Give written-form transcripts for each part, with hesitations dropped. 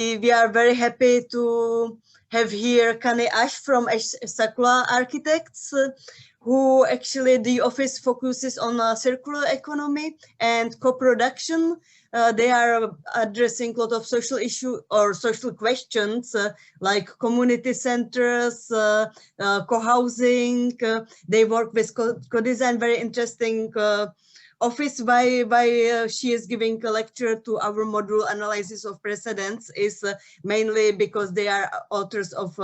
We are very happy to have here Cany from Sakula Architects, who actually the office focuses on circular economy and co-production. They are addressing a lot of social issues or social questions like community centers, co-housing. They work with co-design, very interesting office by she is giving a lecture to our module analysis of precedents is mainly because they are authors of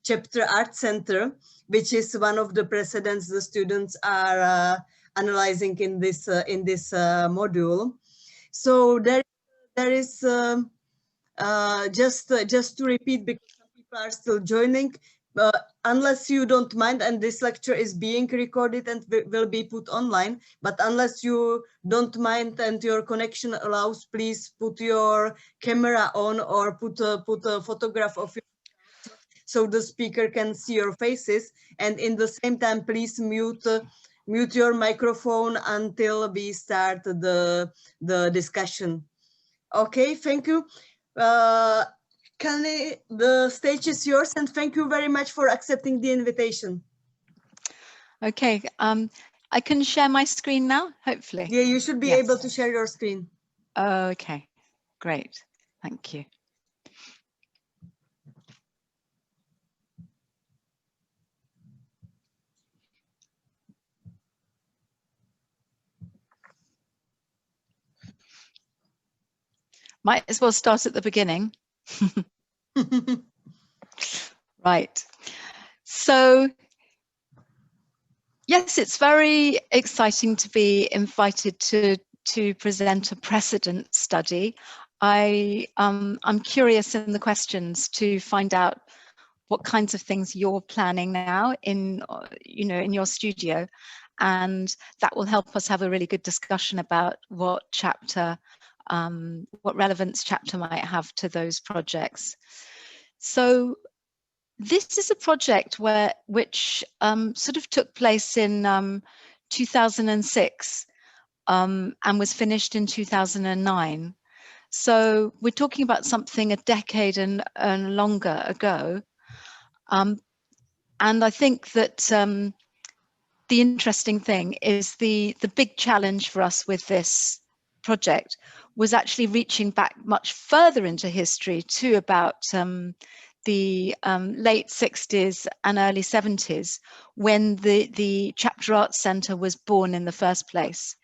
chapter Art Center, which is one of the precedents the students are analyzing in this module. So there is just to repeat, because some people are still joining, unless you don't mind, and this lecture is being recorded and will be put online, but unless you don't mind and your connection allows, please put your camera on or put a photograph of yourself so the speaker can see your faces, and in the same time please mute your microphone until we start the discussion. Okay, thank you. Cany, the stage is yours, and thank you very much for accepting the invitation. Okay, I can share my screen now, hopefully. Yeah, you should be able to share your screen. Okay, great, thank you. Might as well start at the beginning. Right. So, yes, it's very exciting to be invited to present a precedent study. I'm curious in the questions to find out what kinds of things you're planning now in your studio, and that will help us have a really good discussion about what relevance chapter might have to those projects. So this is a project which sort of took place in 2006 and was finished in 2009. So we're talking about something a decade and longer ago. And I think that the interesting thing is the big challenge for us with this project was actually reaching back much further into history to about the late 60s and early 70s, when the Chapter Arts Centre was born in the first place.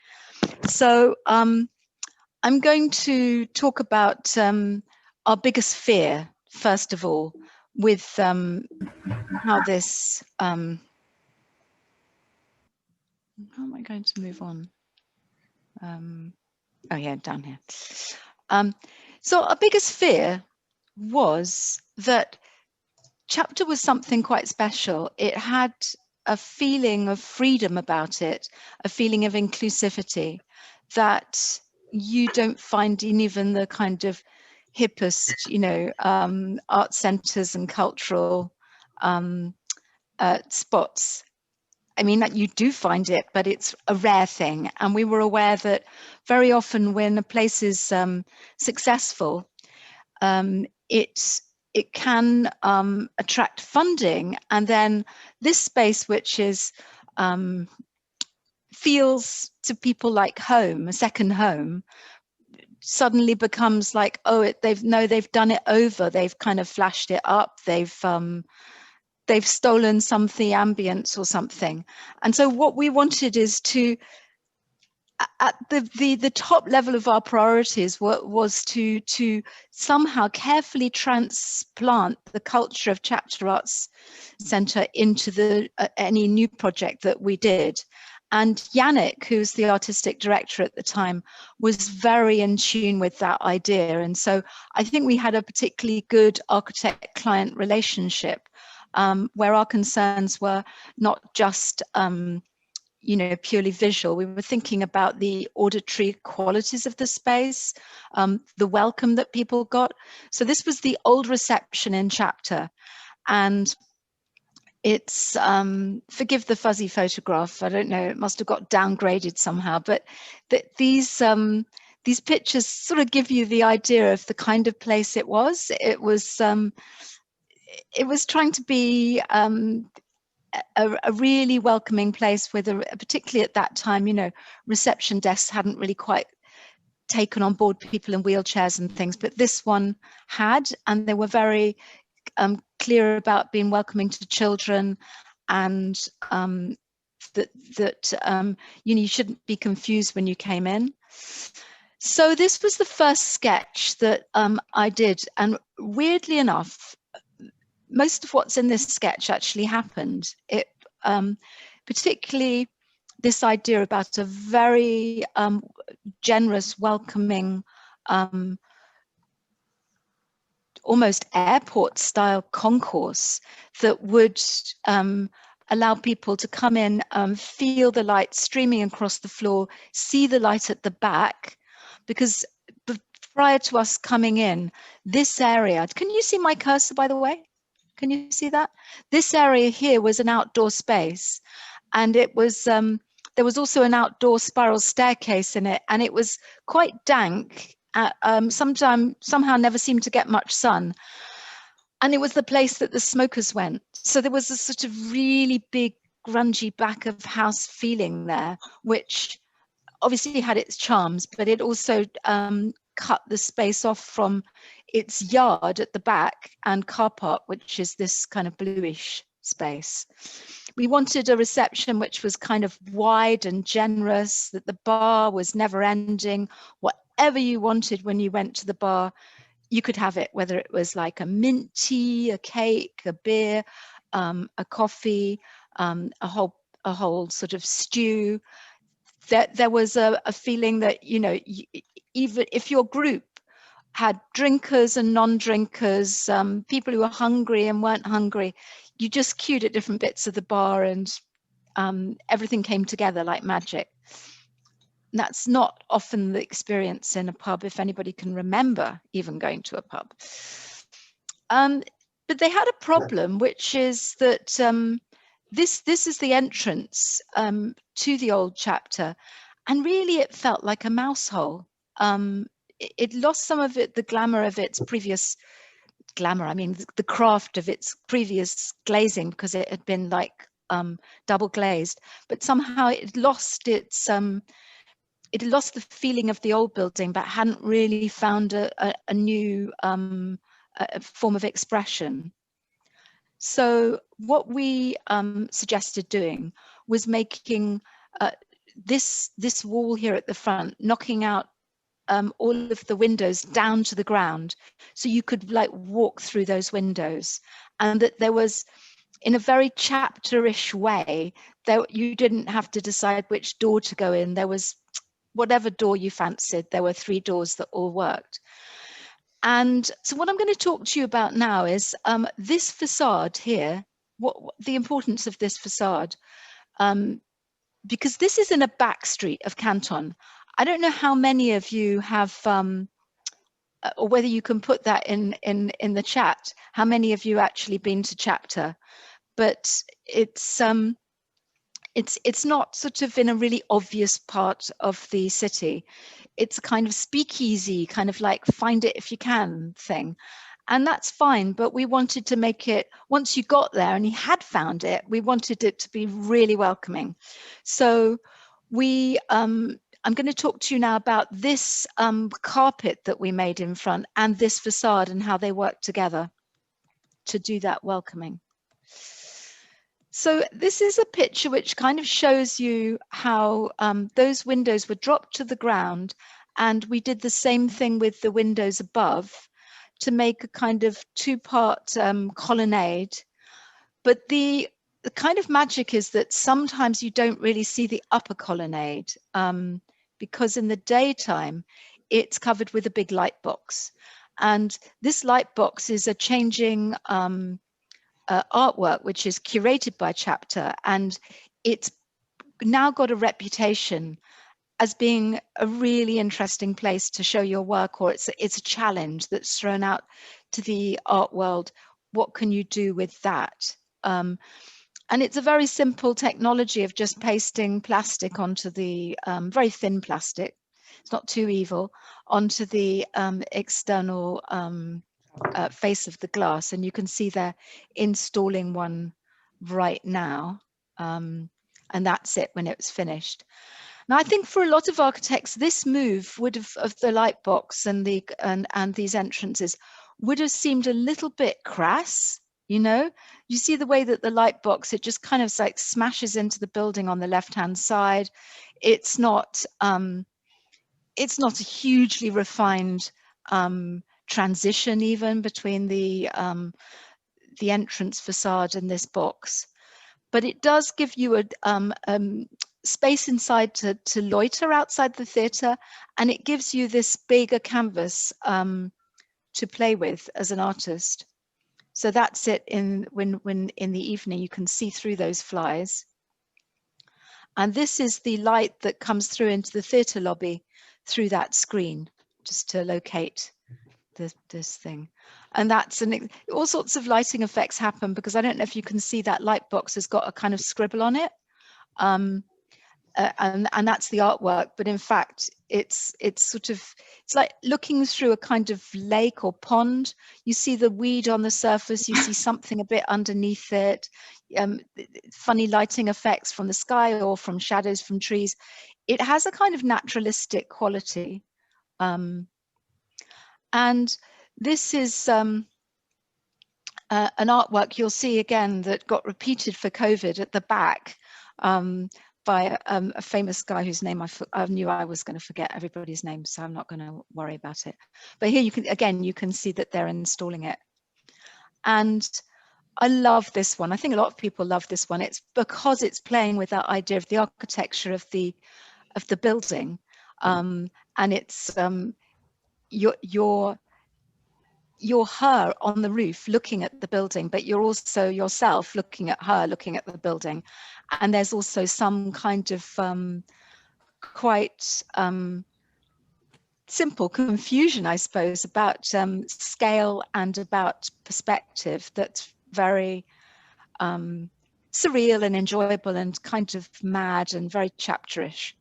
So I'm going to talk about our biggest fear, first of all, with how this, how am I going to move on? Oh yeah, down here. So our biggest fear was that chapter was something quite special. It had a feeling of freedom about it, a feeling of inclusivity that you don't find in even the kind of hippest, art centers and cultural spots. I mean, that you do find it, but it's a rare thing. And we were aware that very often when a place is successful, it can attract funding, and then this space, which is feels to people like home, a second home, suddenly becomes like, oh, they've done it over. They've kind of flashed it up. They've stolen some of the ambience or something. And so what we wanted is to, at the top level of our priorities was to somehow carefully transplant the culture of Chapter Arts Centre into any new project that we did. And Yannick, who's the artistic director at the time, was very in tune with that idea. And so I think we had a particularly good architect-client relationship, where our concerns were not just purely visual. We were thinking about the auditory qualities of the space, the welcome that people got. So this was the old reception in Chapter, and it's forgive the fuzzy photograph. I don't know, it must have got downgraded somehow, but these these pictures sort of give you the idea of the kind of place it was. It was trying to be a really welcoming place with particularly at that time, you know, reception desks hadn't really quite taken on board people in wheelchairs and things, but this one had, and they were very clear about being welcoming to children, and that you know, you shouldn't be confused when you came in. So this was the first sketch that I did, and weirdly enough, most of what's in this sketch actually happened. It particularly this idea about a very generous, welcoming, almost airport-style concourse that would allow people to come in, feel the light streaming across the floor, see the light at the back, because prior to us coming in, this area, can you see my cursor, by the way? Can you see that? This area here was an outdoor space, and it was there was also an outdoor spiral staircase in it, and it was quite dank. Somehow never seemed to get much sun, and it was the place that the smokers went. So there was a sort of really big grungy back of house feeling there, which obviously had its charms, but it also cut the space off from its yard at the back and car park, which is this kind of bluish space. We wanted a reception which was kind of wide and generous, that the bar was never ending. Whatever you wanted when you went to the bar, you could have it, whether it was like a mint tea, a cake, a beer, a coffee, a whole sort of stew. That there was a feeling that, you know, even if your group had drinkers and non-drinkers, people who were hungry and weren't hungry, you just queued at different bits of the bar, and everything came together like magic. And that's not often the experience in a pub, if anybody can remember even going to a pub. But they had a problem, which is that this is the entrance to the old chapter, and really it felt like a mouse hole. It lost some of the glamour of its previous glamour. I mean, the craft of its previous glazing, because it had been like double glazed, but somehow it lost its it lost the feeling of the old building, but hadn't really found a new form of expression. So what we suggested doing was making this wall here at the front, knocking out all of the windows down to the ground, so you could like walk through those windows, and that there was, in a very chapterish way, that you didn't have to decide which door to go in. There was whatever door you fancied. There were 3 doors that all worked. And so what I'm going to talk to you about now is this facade here, what the importance of this facade, because this is in a back street of Canton. I don't know how many of you have, or whether you can put that in the chat, how many of you actually been to chapter, but it's not sort of in a really obvious part of the city. It's a kind of speakeasy, kind of like find it if you can thing. And that's fine, but we wanted to make it, once you got there and you had found it, we wanted it to be really welcoming. So we, I'm going to talk to you now about this carpet that we made in front and this facade and how they work together to do that welcoming. So this is a picture which kind of shows you how those windows were dropped to the ground, and we did the same thing with the windows above to make a kind of 2-part colonnade. But the kind of magic is that sometimes you don't really see the upper colonnade because in the daytime it's covered with a big light box. And this light box is a changing artwork which is curated by chapter, and it's now got a reputation as being a really interesting place to show your work, or it's a challenge that's thrown out to the art world. What can you do with that? And it's a very simple technology of just pasting plastic onto the very thin plastic, it's not too evil, onto the external face of the glass, and you can see they're installing one right now, and that's it when it's finished. Now, I think for a lot of architects, this move would have, of the light box and the and these entrances, would have seemed a little bit crass. You know, you see the way that the light box, it just kind of like smashes into the building on the left-hand side. It's not a hugely refined transition even between the entrance facade and this box, but it does give you a space inside to loiter outside the theatre, and it gives you this bigger canvas to play with as an artist. So that's it. When in the evening you can see through those flies, and this is the light that comes through into the theatre lobby through that screen, just to locate this thing. And that's all sorts of lighting effects happen, because I don't know if you can see that light box has got a kind of scribble on it, and that's the artwork. But in fact, it's like looking through a kind of lake or pond. You see the weed on the surface, you see something a bit underneath it, funny lighting effects from the sky or from shadows from trees. It has a kind of naturalistic quality. And this is an artwork you'll see again that got repeated for COVID at the back, by a famous guy whose name I knew I was going to forget everybody's name, so I'm not going to worry about it. But here you can see that they're installing it. And I love this one. I think a lot of people love this one. It's because it's playing with that idea of the architecture of the building, and it's you're her on the roof looking at the building, but you're also yourself looking at her looking at the building. And there's also some kind of quite simple confusion, I suppose, about scale and about perspective that's very surreal and enjoyable and kind of mad and very chapterish.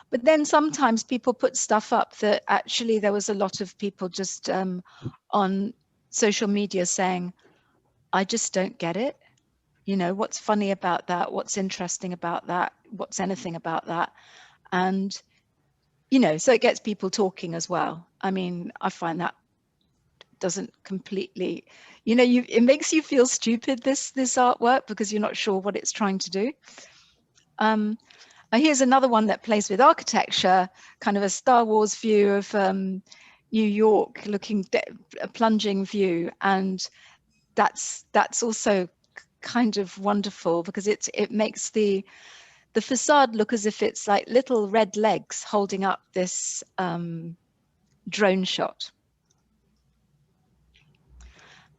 But then sometimes people put stuff up that actually there was a lot of people just on social media saying, I just don't get it. You know, what's funny about that? What's interesting about that? What's anything about that? And, you know, so it gets people talking as well. I mean, I find that doesn't completely, you know, it makes you feel stupid, this artwork, because you're not sure what it's trying to do. Here's another one that plays with architecture, kind of a Star Wars view of New York, looking a plunging view, and that's also kind of wonderful, because it makes the facade look as if it's like little red legs holding up this drone shot.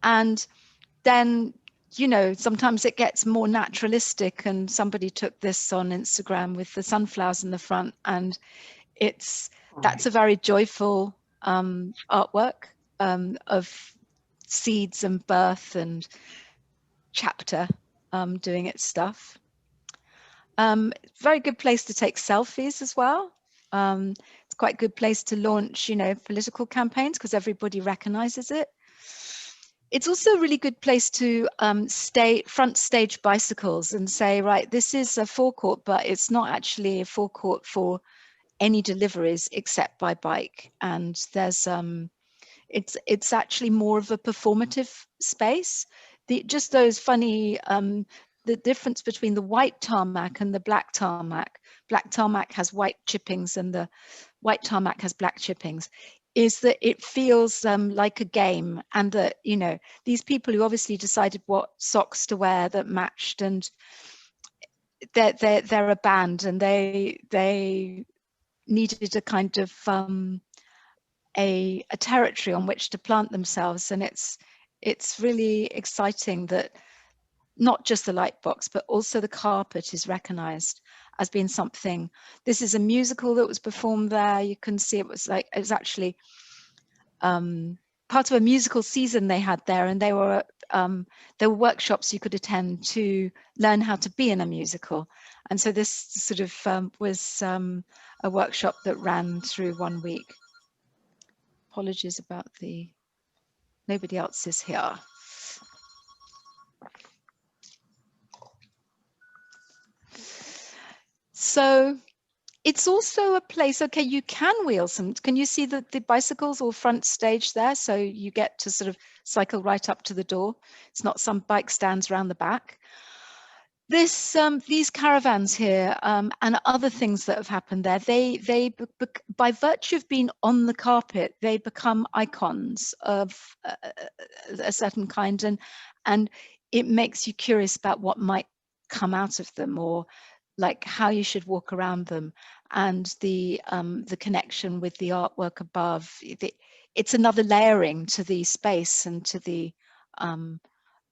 And then, you know, sometimes it gets more naturalistic, and somebody took this on Instagram with the sunflowers in the front, and that's a very joyful artwork of seeds and birth and chapter doing its stuff. Very good place to take selfies as well. It's quite a good place to launch, you know, political campaigns, because everybody recognizes it. It's also a really good place to front stage bicycles and say, right, this is a forecourt, but it's not actually a forecourt for any deliveries except by bike. And there's it's actually more of a performative space. Just those funny the difference between the white tarmac and the black tarmac. Black tarmac has white chippings and the white tarmac has black chippings, is that it feels like a game, and that, you know, these people who obviously decided what socks to wear that matched, and they're a band, and they needed a kind of a territory on which to plant themselves. And it's really exciting that not just the light box, but also the carpet is recognized as being something. This is a musical that was performed there. You can see it was actually part of a musical season they had there, and they were there were workshops you could attend to learn how to be in a musical. And so this sort of was a workshop that ran through 1 week. Apologies about the, nobody else is here. So it's also a place, okay, you can wheel some, can you see the bicycles all front stage there? So you get to sort of cycle right up to the door. It's not some bike stands around the back. This, these caravans here and other things that have happened there, they by virtue of being on the carpet, they become icons of a certain kind, and it makes you curious about what might come out of them, or like how you should walk around them, and the connection with the artwork above. It's another layering to the space and to the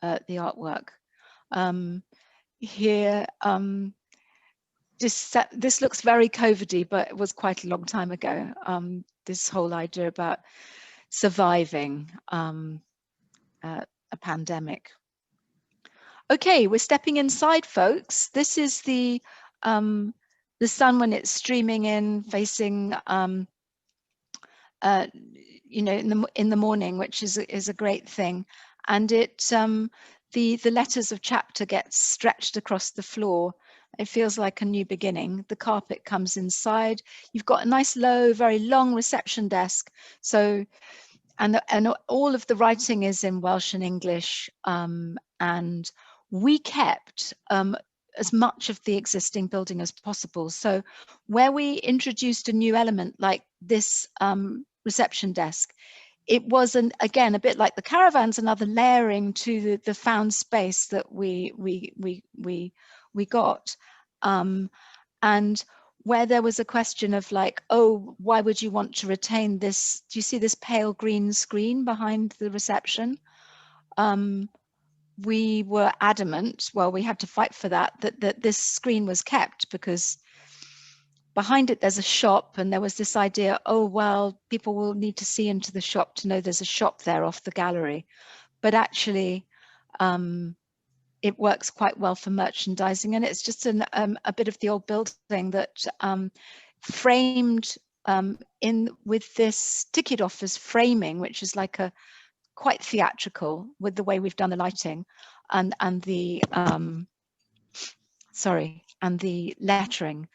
artwork. Here, this looks very COVID-y, but it was quite a long time ago. This whole idea about surviving a pandemic. Okay, we're stepping inside, folks. This is the sun when it's streaming in, facing you know, in the morning, which is a great thing. And it the letters of chapter get stretched across the floor. It feels like a new beginning. The carpet comes inside. You've got a nice low, very long reception desk. So, and all of the writing is in Welsh and English. And we kept as much of the existing building as possible. So where we introduced a new element like this reception desk, it was again a bit like the caravans, another layering to the found space that we got, and where there was a question of like, oh, why would you want to retain this? Do you see this pale green screen behind the reception? We were adamant, well, we had to fight for that this screen was kept, because behind it there's a shop, and there was this idea, oh, well, people will need to see into the shop to know there's a shop there off the gallery. But actually, it works quite well for merchandising, and it's just a bit of the old building that framed in with this ticket office framing, which is like a quite theatrical with the way we've done the lighting and the and the lettering.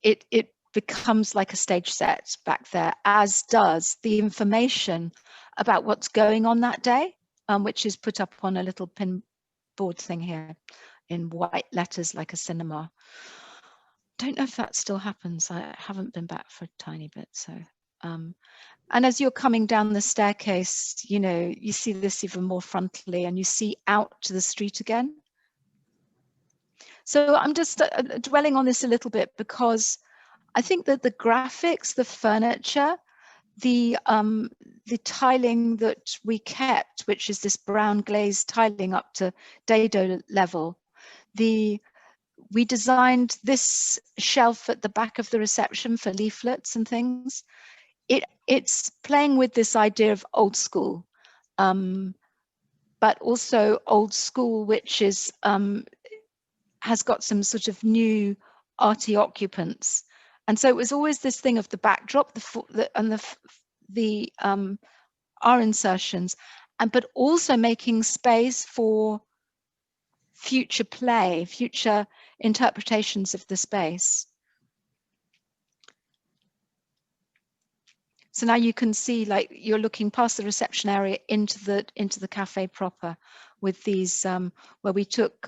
It becomes like a stage set back there, as does the information about what's going on that day, which is put up on a little pin board thing here in white letters like a cinema. Don't know if that still happens. I haven't been back for a tiny bit. So and as you're coming down the staircase, you know, you see this even more frontally, and you see out to the street again. So I'm just dwelling on this a little bit, because I think that the graphics, the furniture, the tiling that we kept, which is this brown glazed tiling up to dado level, we designed this shelf at the back of the reception for leaflets and things. It's playing with this idea of old school, but also old school, which is has got some sort of new arty occupants. And so it was always this thing of the backdrop, our insertions, but also making space for future play, future interpretations of the space. So now you can see, like, you're looking past the reception area into the cafe proper, with these where we took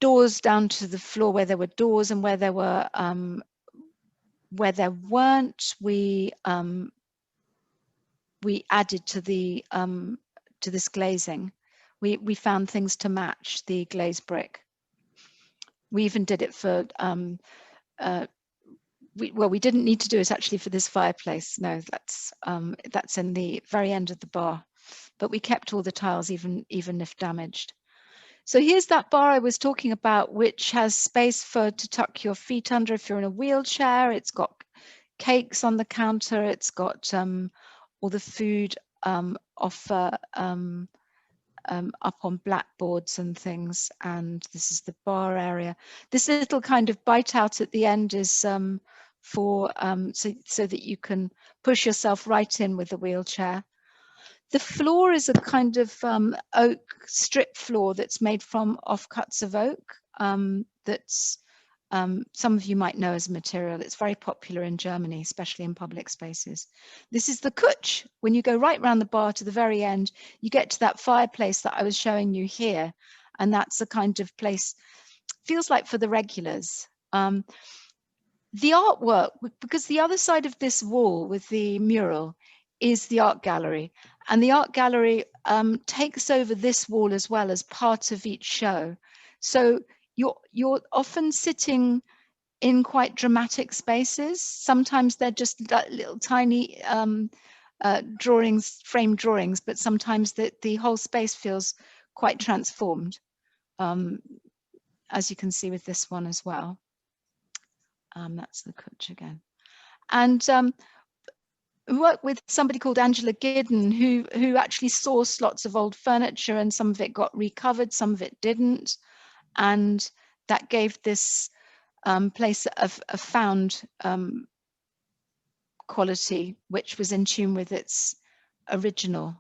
doors down to the floor where there were doors, and where there weren't, we added to this glazing. We found things to match the glazed brick. We even did it for we didn't need to do it actually for this fireplace. No, that's in the very end of the bar, but we kept all the tiles, even if damaged. So here's that bar I was talking about, which has space to tuck your feet under if you're in a wheelchair. It's got cakes on the counter. It's got all the food offer up on blackboards and things. And this is the bar area. This little kind of bite out at the end is for so that you can push yourself right in with the wheelchair. The floor is a kind of oak strip floor that's made from offcuts of oak. That's some of you might know as a material. It's very popular in Germany, especially in public spaces. This is the Kutsch. When you go right round the bar to the very end, you get to that fireplace that I was showing you here. And that's the kind of place, feels like for the regulars. The artwork, because the other side of this wall with the mural is the art gallery. And the art gallery takes over this wall as well as part of each show. So you're often sitting in quite dramatic spaces. Sometimes they're just little tiny drawings, frame drawings, but sometimes the whole space feels quite transformed, as you can see with this one as well. That's the Kutsch again. And we worked with somebody called Angela Giddon, who actually sourced lots of old furniture, and some of it got recovered, some of it didn't. And that gave this place a found quality, which was in tune with its original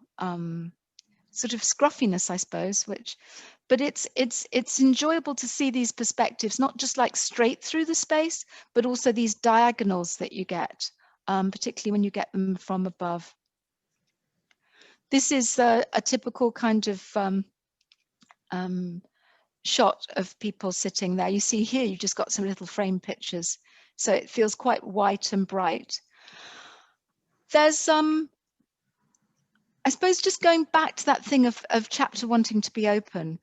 sort of scruffiness, I suppose. But it's enjoyable to see these perspectives, not just like straight through the space, but also these diagonals that you get, particularly when you get them from above. This is a typical kind of shot of people sitting there. You see here, you've just got some little frame pictures, so it feels quite white and bright. There's I suppose just going back to that thing of Chapter wanting to be open.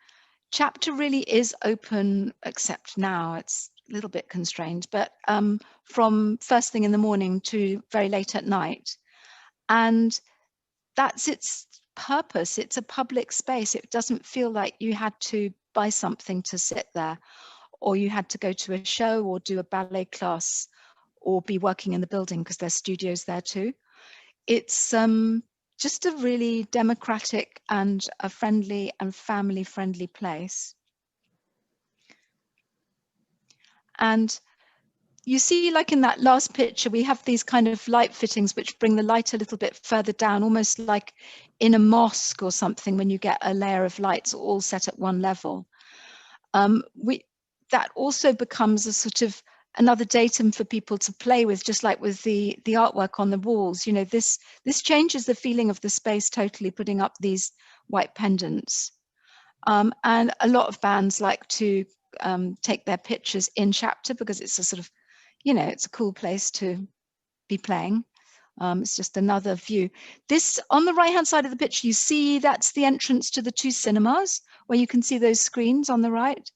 Chapter really is open, except now it's a little bit constrained, but from first thing in the morning to very late at night. And that's its purpose. It's a public space. It doesn't feel like you had to buy something to sit there, or you had to go to a show or do a ballet class or be working in the building, because there's studios there too. It's just a really democratic and a friendly and family-friendly place. And you see, like in that last picture, we have these kind of light fittings which bring the light a little bit further down, almost like in a mosque or something, when you get a layer of lights all set at one level. That also becomes a sort of another datum for people to play with, just like with the artwork on the walls. You know, this changes the feeling of the space totally, putting up these white pendants. And a lot of bands like to take their pictures in Chapter, because it's a sort of, you know, it's a cool place to be playing. It's just another view. This, on the right hand side of the picture, you see that's the entrance to the two cinemas, where you can see those screens on the right.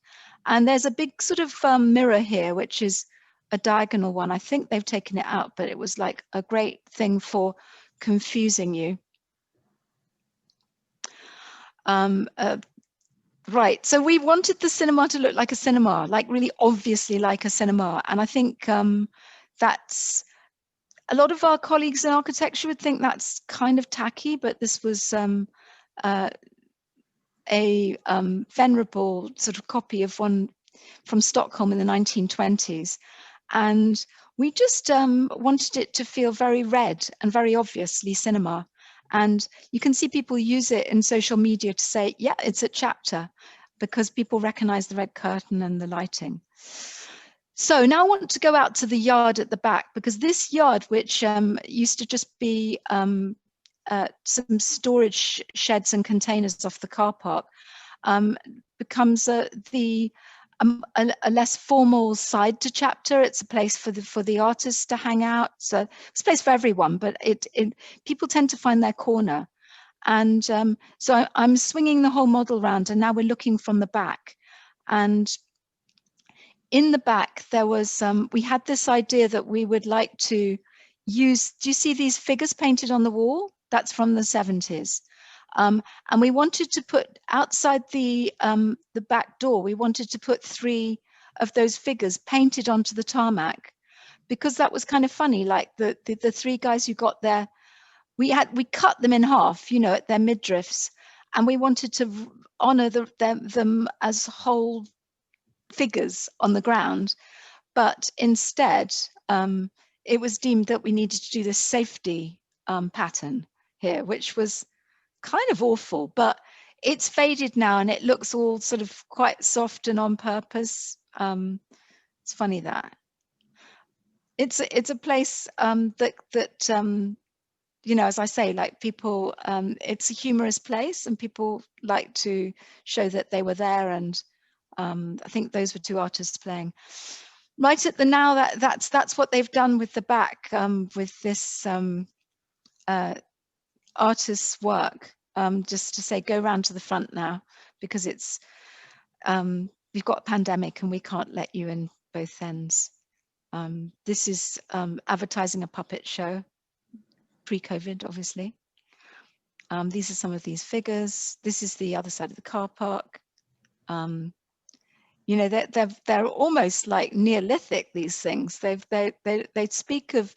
And there's a big sort of mirror here, which is a diagonal one. I think they've taken it out, but it was like a great thing for confusing you. Right, so we wanted the cinema to look like a cinema, like really obviously like a cinema. And I think that's, a lot of our colleagues in architecture would think that's kind of tacky, but this was a venerable sort of copy of one from Stockholm in the 1920s. And we just wanted it to feel very red and very obviously cinema. And you can see people use it in social media to say, yeah, it's a Chapter, because people recognize the red curtain and the lighting. So now I want to go out to the yard at the back, because this yard, which used to just be some storage sheds and containers off the car park, becomes a less formal side to Chapter. It's a place for the artists to hang out. So it's a place for everyone, but people tend to find their corner. And so I'm swinging the whole model around, and now we're looking from the back. And in the back, there was we had this idea that we would like to use. Do you see these figures painted on the wall? That's from the 70s. And we wanted to put outside the back door, we wanted to put 3 of those figures painted onto the tarmac, because that was kind of funny. Like the 3 guys who got there, we cut them in half, you know, at their midriffs, and we wanted to honor them as whole figures on the ground. But instead, it was deemed that we needed to do this safety pattern here, which was kind of awful, but it's faded now and it looks all sort of quite soft and on purpose. It's funny that it's a place that you know, as I say, like people, it's a humorous place and people like to show that they were there. And I think those were two artists playing right at the now. That's what they've done with the back, with this artist's work, just to say go round to the front now, because it's we've got a pandemic and we can't let you in both ends. This is advertising a puppet show, pre-COVID, obviously. These are some of these figures. This is the other side of the car park. You know, they're almost like Neolithic, these things. They speak of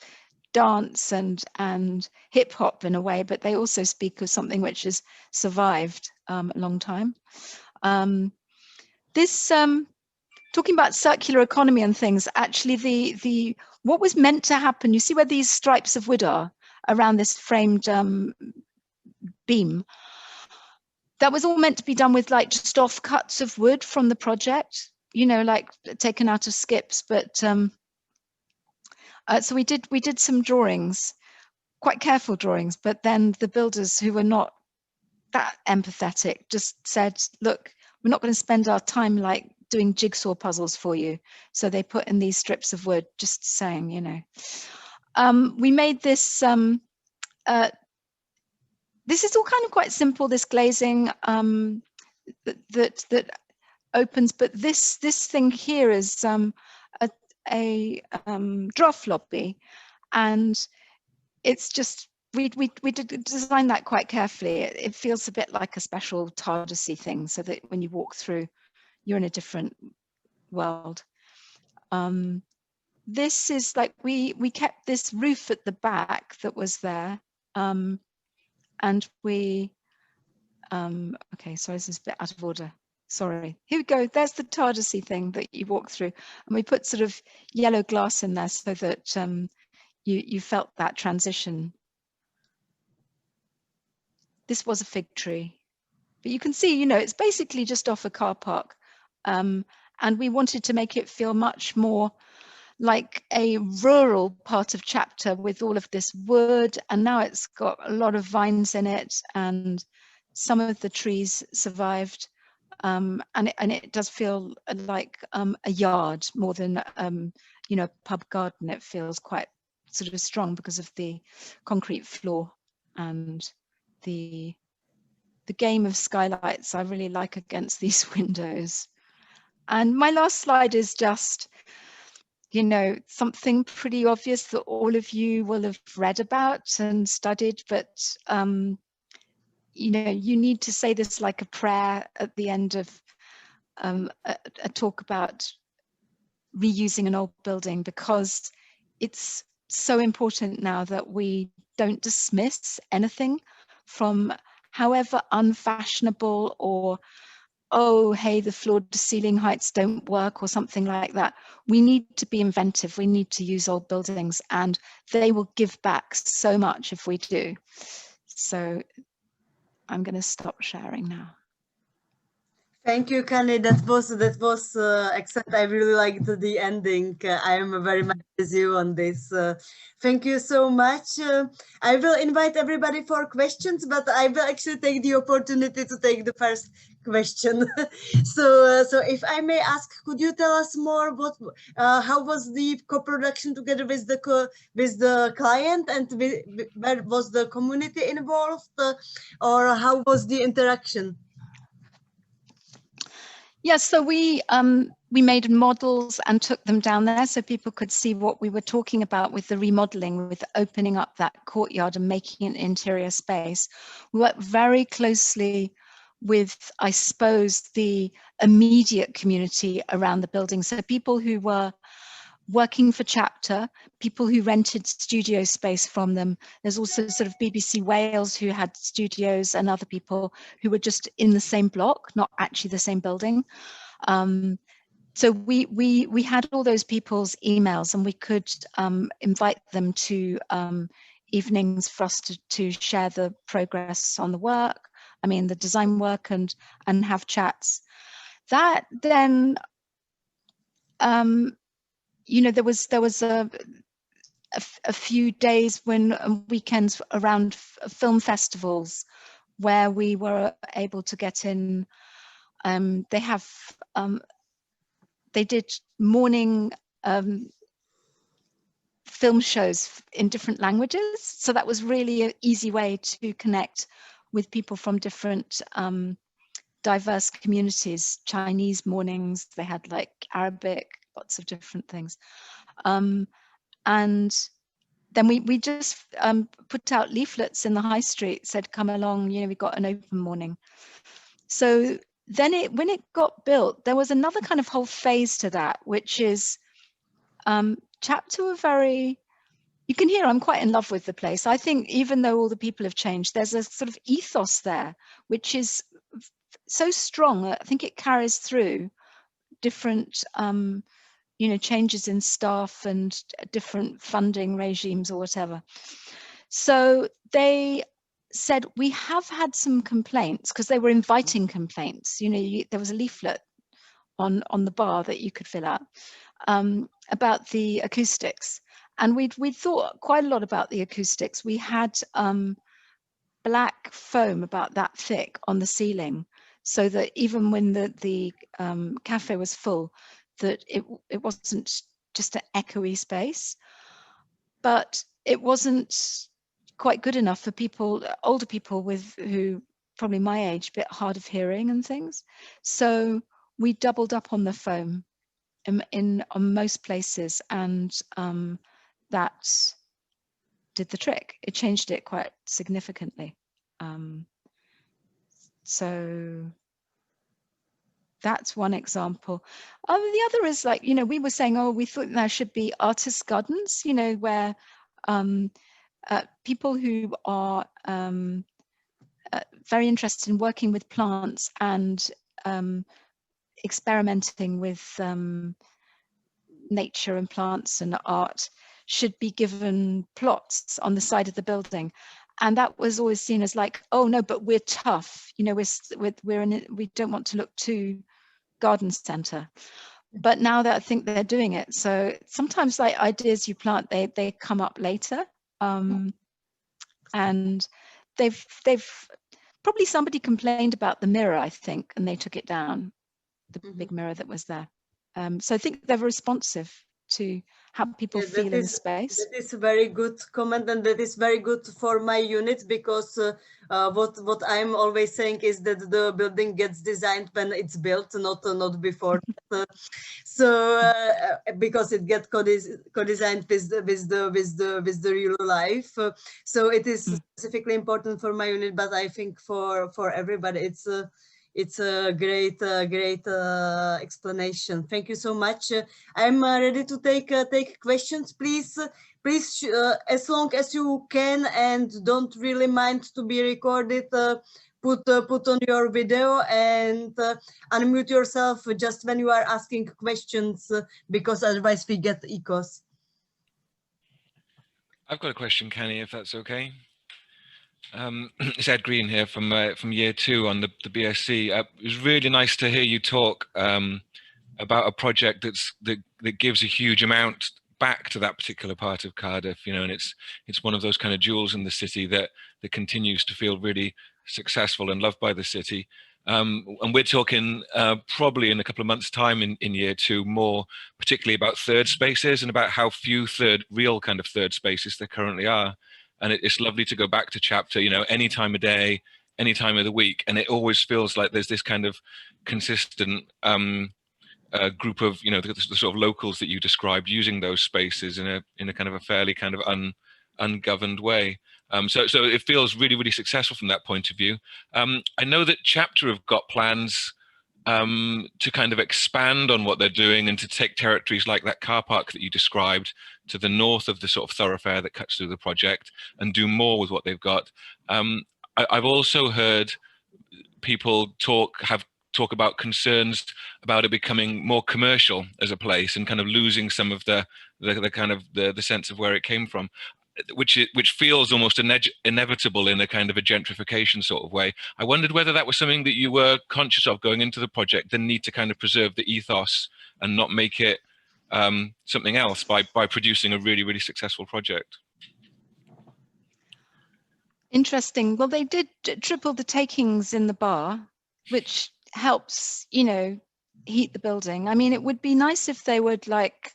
dance and hip hop in a way, but they also speak of something which has survived a long time. This talking about circular economy and things, actually the what was meant to happen, you see where these stripes of wood are around this framed beam, that was all meant to be done with like just offcuts of wood from the project, you know, like taken out of skips. But so we did some drawings, quite careful drawings, but then the builders, who were not that empathetic, just said, look, we're not going to spend our time like doing jigsaw puzzles for you. So they put in these strips of wood, just saying, you know. We made this, this is all kind of quite simple, this glazing that opens, but this thing here is a draft lobby, and it's just, we did design that quite carefully. It feels a bit like a special TARDIS-y thing, so that when you walk through, you're in a different world. This is like, we kept this roof at the back that was there, and we, okay, sorry, this is a bit out of order. Sorry, here we go. There's the TARDIS-y thing that you walk through, and we put sort of yellow glass in there so that you felt that transition. This was a fig tree, but you can see, you know, it's basically just off a car park, and we wanted to make it feel much more like a rural part of Chapter with all of this wood, and now it's got a lot of vines in it, and some of the trees survived, and it does feel like a yard more than you know, a pub garden. It feels quite sort of strong because of the concrete floor and the game of skylights I really like against these windows. And my last slide is just, you know, something pretty obvious that all of you will have read about and studied, but you know, you need to say this like a prayer at the end of a talk about reusing an old building, because it's so important now that we don't dismiss anything from however unfashionable, or oh, hey, the floor to ceiling heights don't work or something like that. We need to be inventive. We need to use old buildings, and they will give back so much if we do. So I'm going to stop sharing now. Thank you, Cany. That was excellent. I really liked the ending. I am very much with you on this. Thank you so much. I will invite everybody for questions, but I will actually take the opportunity to take the first question. So if I may ask, could you tell us more how was the co-production together with the client, and where was the community involved, or how was the interaction? Yes, so we made models and took them down there so people could see what we were talking about with the remodeling, with opening up that courtyard and making an interior space. We worked very closely with, I suppose, the immediate community around the building. So people who were working for Chapter, people who rented studio space from them. There's also sort of BBC Wales who had studios, and other people who were just in the same block, not actually the same building. So we had all those people's emails, and we could invite them to evenings for us to share the progress on the work, I mean the design work, and have chats. That then, you know, there was a few days when weekends around film festivals where we were able to get in. They did morning film shows in different languages, so that was really an easy way to connect with people from different diverse communities. Chinese mornings, they had like Arabic, lots of different things. And then we just put out leaflets in the high street, said, come along, you know, we got an open morning. So then when it got built, there was another kind of whole phase to that, which is Chapter were very, you can hear I'm quite in love with the place. I think even though all the people have changed, there's a sort of ethos there, which is so strong. I think it carries through different, you know, changes in staff and different funding regimes or whatever. So they said, we have had some complaints, because they were inviting complaints. You know, there was a leaflet on the bar that you could fill out about the acoustics. And we'd thought quite a lot about the acoustics. We had black foam about that thick on the ceiling, so that even when the cafe was full, that it wasn't just an echoey space, but it wasn't quite good enough for people, older people who probably my age, a bit hard of hearing and things. So we doubled up on the foam on most places, and that did the trick. It changed it quite significantly. So that's one example. The other is, like, you know, we were saying, oh, we thought there should be artist gardens, you know, where people who are very interested in working with plants and experimenting with nature and plants and art should be given plots on the side of the building. And that was always seen as like, oh no, but we're tough, you know, we don't want to look too garden center. But now that I think they're doing it, so sometimes like ideas you plant, they come up later, and they've probably, somebody complained about the mirror, I think, and they took it down, the big mirror that was there. So I think they're responsive to how people feel in the space. That is a very good comment, and that is very good for my unit, because what I'm always saying is that the building gets designed when it's built, not before. So because it gets co-designed with the real life. So it is specifically important for my unit, but I think for everybody it's a great explanation. Thank you so much. I'm ready to take questions. Please, as long as you can and don't really mind to be recorded, put on your video and unmute yourself just when you are asking questions, because otherwise we get echoes. I've got a question, Cany, if that's okay. It's Ed Green here from year 2 on the BSc. It was really nice to hear you talk about a project that gives a huge amount back to that particular part of Cardiff, you know, and it's one of those kind of jewels in the city that continues to feel really successful and loved by the city. And we're talking probably in a couple of months' time in year 2 more particularly about third spaces and about how few real kind of third spaces there currently are. And it's lovely to go back to Chapter, you know, any time of day, any time of the week, and it always feels like there's this kind of consistent group of, you know, the sort of locals that you described using those spaces in a kind of a fairly kind of ungoverned way. So it feels really, really successful from that point of view. I know that Chapter have got plans to kind of expand on what they're doing and to take territories like that car park that you described to the north of the sort of thoroughfare that cuts through the project and do more with what they've got. I've also heard people talk about concerns about it becoming more commercial as a place and kind of losing some of the kind of the sense of where it came from, which feels almost inevitable in a kind of a gentrification sort of way. I wondered whether that was something that you were conscious of going into the project, the need to kind of preserve the ethos and not make it something else by producing a really, really successful project. Interesting. Well, they did triple the takings in the bar, which helps, you know, heat the building. I mean, it would be nice if they would like,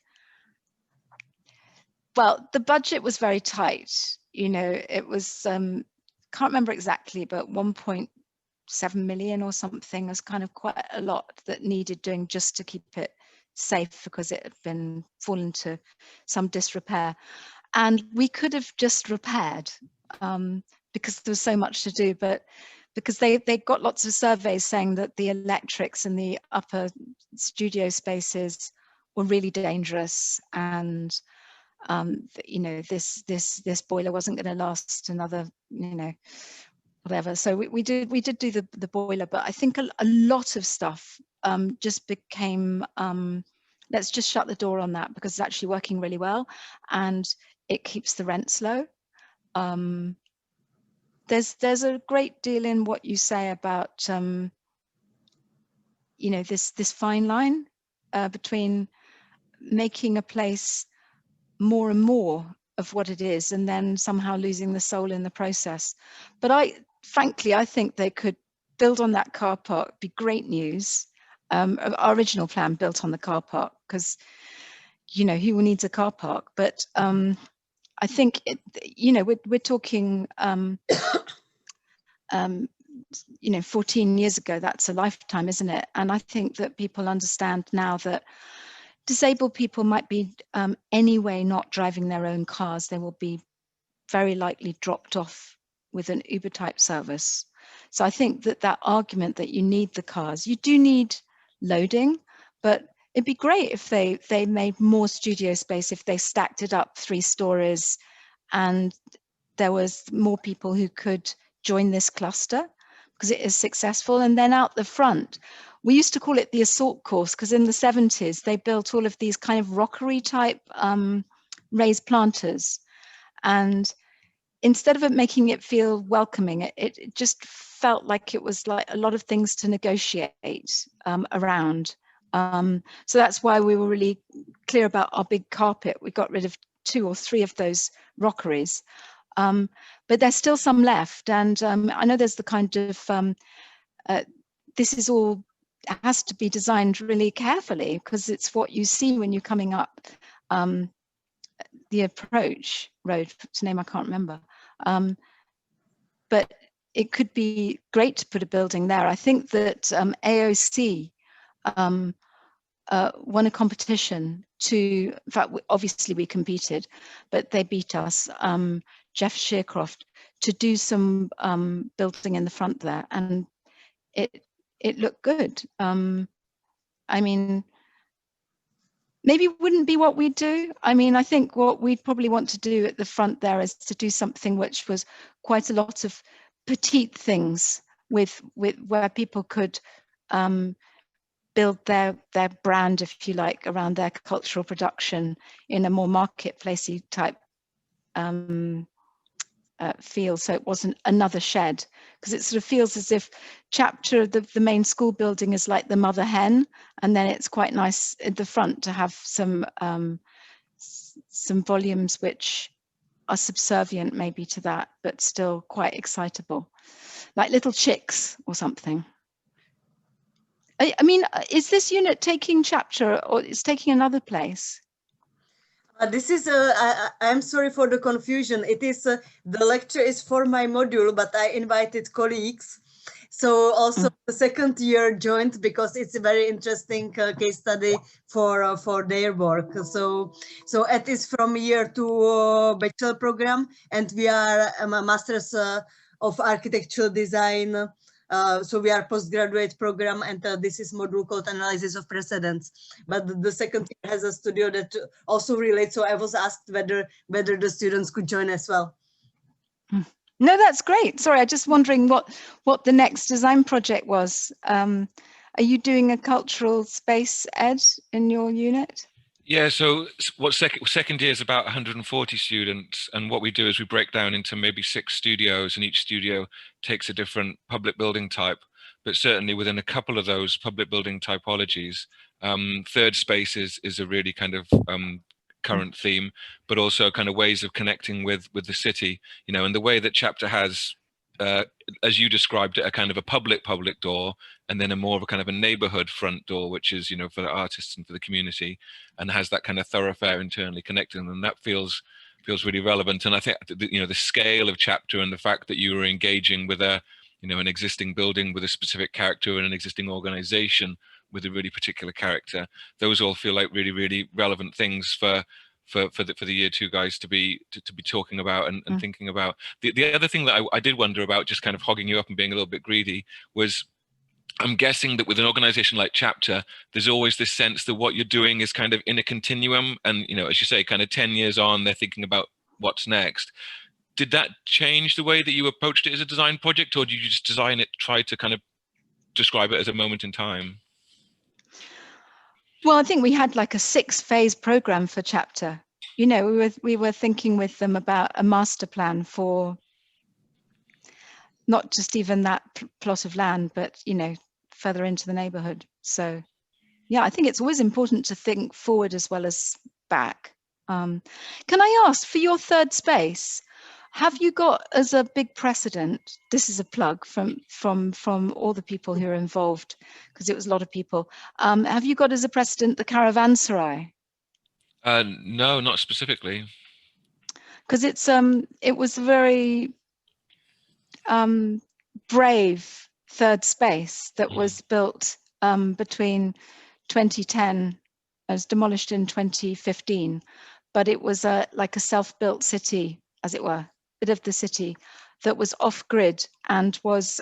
well, the budget was very tight. You know, it was, can't remember exactly, but 1.7 million or something was kind of quite a lot that needed doing just to keep it safe because it had been fallen to some disrepair. And we could have just repaired because there was so much to do, but because they got lots of surveys saying that the electrics in the upper studio spaces were really dangerous, and you know, this boiler wasn't going to last another, you know, whatever. So we did do the boiler, but I think a lot of stuff just became let's just shut the door on that because it's actually working really well and it keeps the rents low. There's a great deal in what you say about you know, this fine line between making a place more and more of what it is and then somehow losing the soul in the process. But frankly, I think they could build on that car park, be great news. Our original plan built on the car park because, you know, who needs a car park? But I think, you know, we're talking, you know, 14 years ago, that's a lifetime, isn't it? And I think that people understand now that disabled people might be anyway not driving their own cars. They will be very likely dropped off with an Uber type service. So I think that argument that you need the cars, you do need loading, but it'd be great if they made more studio space, if they stacked it up 3 stories and there was more people who could join this cluster because it is successful. And then out the front, we used to call it the assault course because in the 70s, they built all of these kind of rockery type raised planters. And instead of it making it feel welcoming, it just felt like it was like a lot of things to negotiate around. So that's why we were really clear about our big carpet. We got rid of 2 or 3 of those rockeries. But there's still some left. And I know there's the kind of, this is all, has to be designed really carefully because it's what you see when you're coming up the approach road, whose name I can't remember. But it could be great to put a building there. I think that AOC won a competition to, in fact, obviously we competed, but they beat us, Jeff Shearcroft, to do some building in the front there. And it looked good. I mean, maybe it wouldn't be what we'd do. I mean, I think what we'd probably want to do at the front there is to do something which was quite a lot of petite things with where people could build their brand, if you like, around their cultural production in a more marketplacey type feel. So it wasn't another shed, because it sort of feels as if Chapter, the main school building, is like the mother hen, and then it's quite nice at the front to have some volumes which are subservient maybe to that, but still quite excitable, like little chicks or something. I mean, is this unit taking Chapter or it's taking another place? This is, I'm sorry for the confusion. It is, the lecture is for my module, but I invited colleagues. So also the second year joined because it's a very interesting case study for their work. So it is from year 2 bachelor program, and we are a Masters of Architectural Design So we are postgraduate program, and this is module called analysis of precedents. But the second year has a studio that also relates. So I was asked whether the students could join as well. No, that's great. Sorry, I just wondering what the next design project was. Are you doing a cultural space, Ed, in your unit? Yeah, so what second year is about 140 students, and what we do is we break down into maybe 6 studios, and each studio takes a different public building type. But certainly within a couple of those public building typologies, third space is a really kind of current theme, but also kind of ways of connecting with the city, you know, and the way that Chapter has, as you described it, a kind of a public door, and then a more of a kind of a neighborhood front door, which is, you know, for the artists and for the community, and has that kind of thoroughfare internally connecting them. That feels really relevant. And I think, you know, the scale of Chapter and the fact that you were engaging with a, you know, an existing building with a specific character and an existing organization with a really particular character, those all feel like really relevant things for the year 2 guys to be talking about and thinking about. The other thing that I did wonder about, just kind of hogging you up and being a little bit greedy, was I'm guessing that with an organization like Chapter, there's always this sense that what you're doing is kind of in a continuum, and, you know, as you say, kind of 10 years on, they're thinking about what's next. Did that change the way that you approached it as a design project, or did you just try to kind of describe it as a moment in time? Well, I think we had like a 6-phase program for Chapter. You know, we were thinking with them about a master plan for not just even that plot of land, but, you know, further into the neighborhood. So yeah, I think it's always important to think forward as well as back. Can I ask, for your third space, have you got as a big precedent, this is a plug from all the people who are involved, because it was a lot of people, have you got as a precedent the caravanserai? No, not specifically. Because it was a very brave third space that was built between 2010, was demolished in 2015, but it was like a self-built city, as it were, bit of the city that was off-grid and was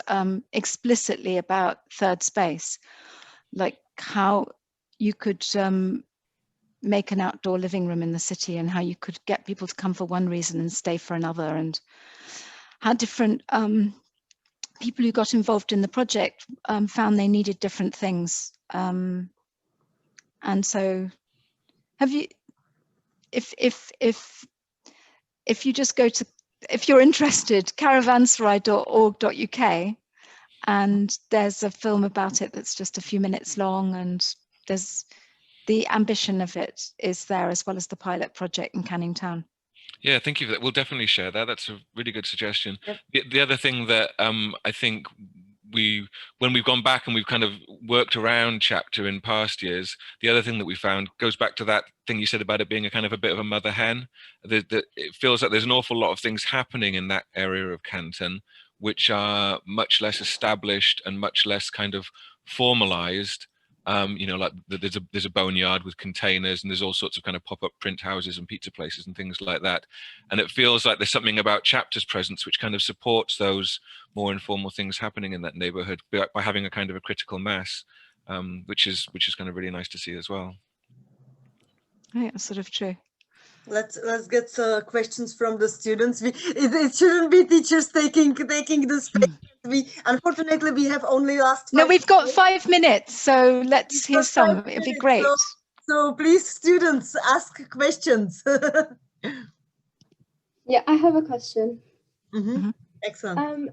explicitly about third space, like how you could make an outdoor living room in the city, and how you could get people to come for one reason and stay for another, and how different people who got involved in the project found they needed different things. And so have you, if you just go to, if you're interested, caravanserai.org.uk, and there's a film about it that's just a few minutes long, and there's the ambition of it is there, as well as the pilot project in Canning Town. Yeah, thank you for that. We'll definitely share that. That's a really good suggestion. Yep. The other thing that I think when we've gone back and we've kind of worked around Chapter in past years, the other thing that we found goes back to that thing you said about it being a kind of a bit of a mother hen. It feels like there's an awful lot of things happening in that area of Canton, which are much less established and much less kind of formalized. You know, like there's a boneyard with containers, and there's all sorts of kind of pop-up print houses and pizza places and things like that. And it feels like there's something about Chapter's presence which kind of supports those more informal things happening in that neighborhood by having a kind of a critical mass, which is kind of really nice to see as well. Yeah, that's sort of true. Let's get questions from the students. It shouldn't be teachers taking the space. Unfortunately we have only last. No, we've got 5 minutes, so let's hear some. It'd be great. So please, students, ask questions. Yeah, I have a question. Excellent.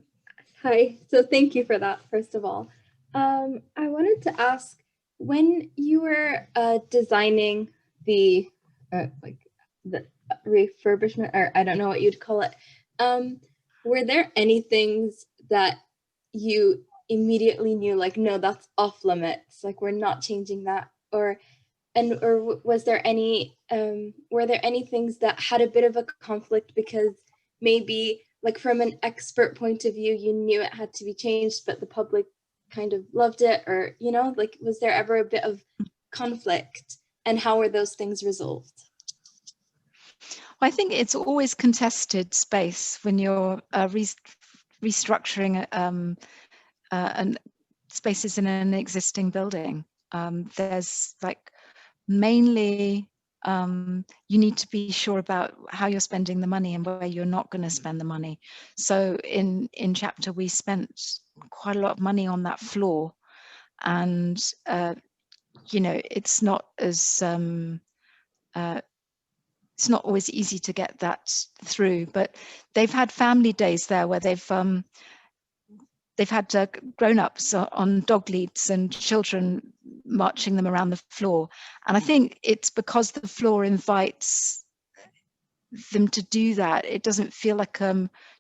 Hi. So thank you for that, first of all. I wanted to ask, when you were designing the the refurbishment, or I don't know what you'd call it, were there any things that you immediately knew, like, no, that's off limits, like we're not changing that, or was there any were there any things that had a bit of a conflict because maybe, like, from an expert point of view, you knew it had to be changed, but the public kind of loved it, or, you know, like, was there ever a bit of conflict, and how were those things resolved? I think it's always contested space when you're restructuring and spaces in an existing building. There's like mainly you need to be sure about how you're spending the money and where you're not going to spend the money. So in chapter we spent quite a lot of money on that floor, and you know, it's not as it's not always easy to get that through, but they've had family days there where they've had grown-ups on dog leads and children marching them around the floor. And I think it's because the floor invites them to do that. It doesn't feel like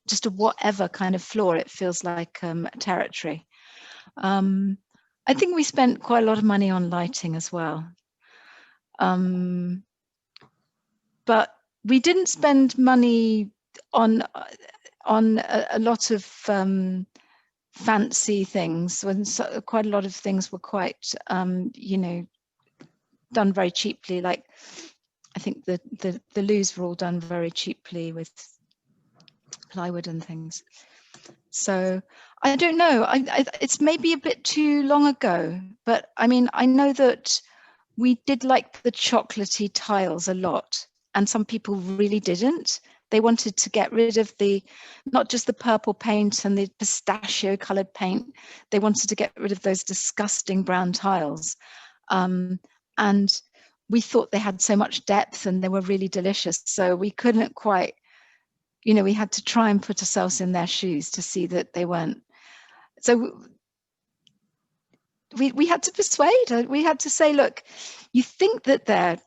just a whatever kind of floor. It feels like a territory. I think we spent quite a lot of money on lighting as well. But we didn't spend money on a lot of fancy things. When quite a lot of things were quite, you know, done very cheaply. Like I think the loos were all done very cheaply with plywood and things. So I don't know. It's maybe a bit too long ago, but I mean, I know that we did like the chocolatey tiles a lot, and some people really didn't. They wanted to get rid of not just the purple paint and the pistachio colored paint. They wanted to get rid of those disgusting brown tiles. And we thought they had so much depth and they were really delicious. So we couldn't quite, you know, we had to try and put ourselves in their shoes to see that they weren't. So we had to persuade, we had to say, look, you think that they're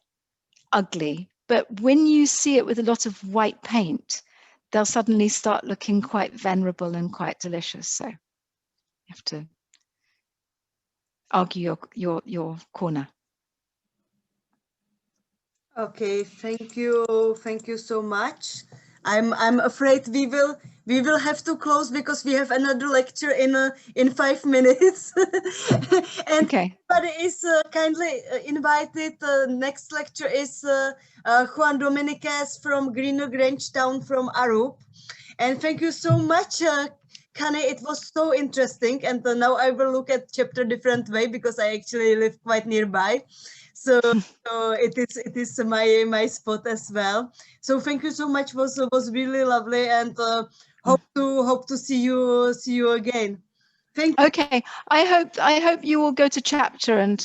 ugly, but when you see it with a lot of white paint, they'll suddenly start looking quite venerable and quite delicious. So you have to argue your corner. Okay, thank you so much. I'm afraid we will have to close because we have another lecture in 5 minutes. And okay, everybody is kindly invited. Next lecture is Juan Dominiquez from Greener Grange Town from Arup. And thank you so much, Cany. It was so interesting. And now I will look at chapter different way because I actually live quite nearby. So it is my spot as well. So thank you so much. Was really lovely, and hope to see you again. Thank you. Okay, I hope you will go to chapter and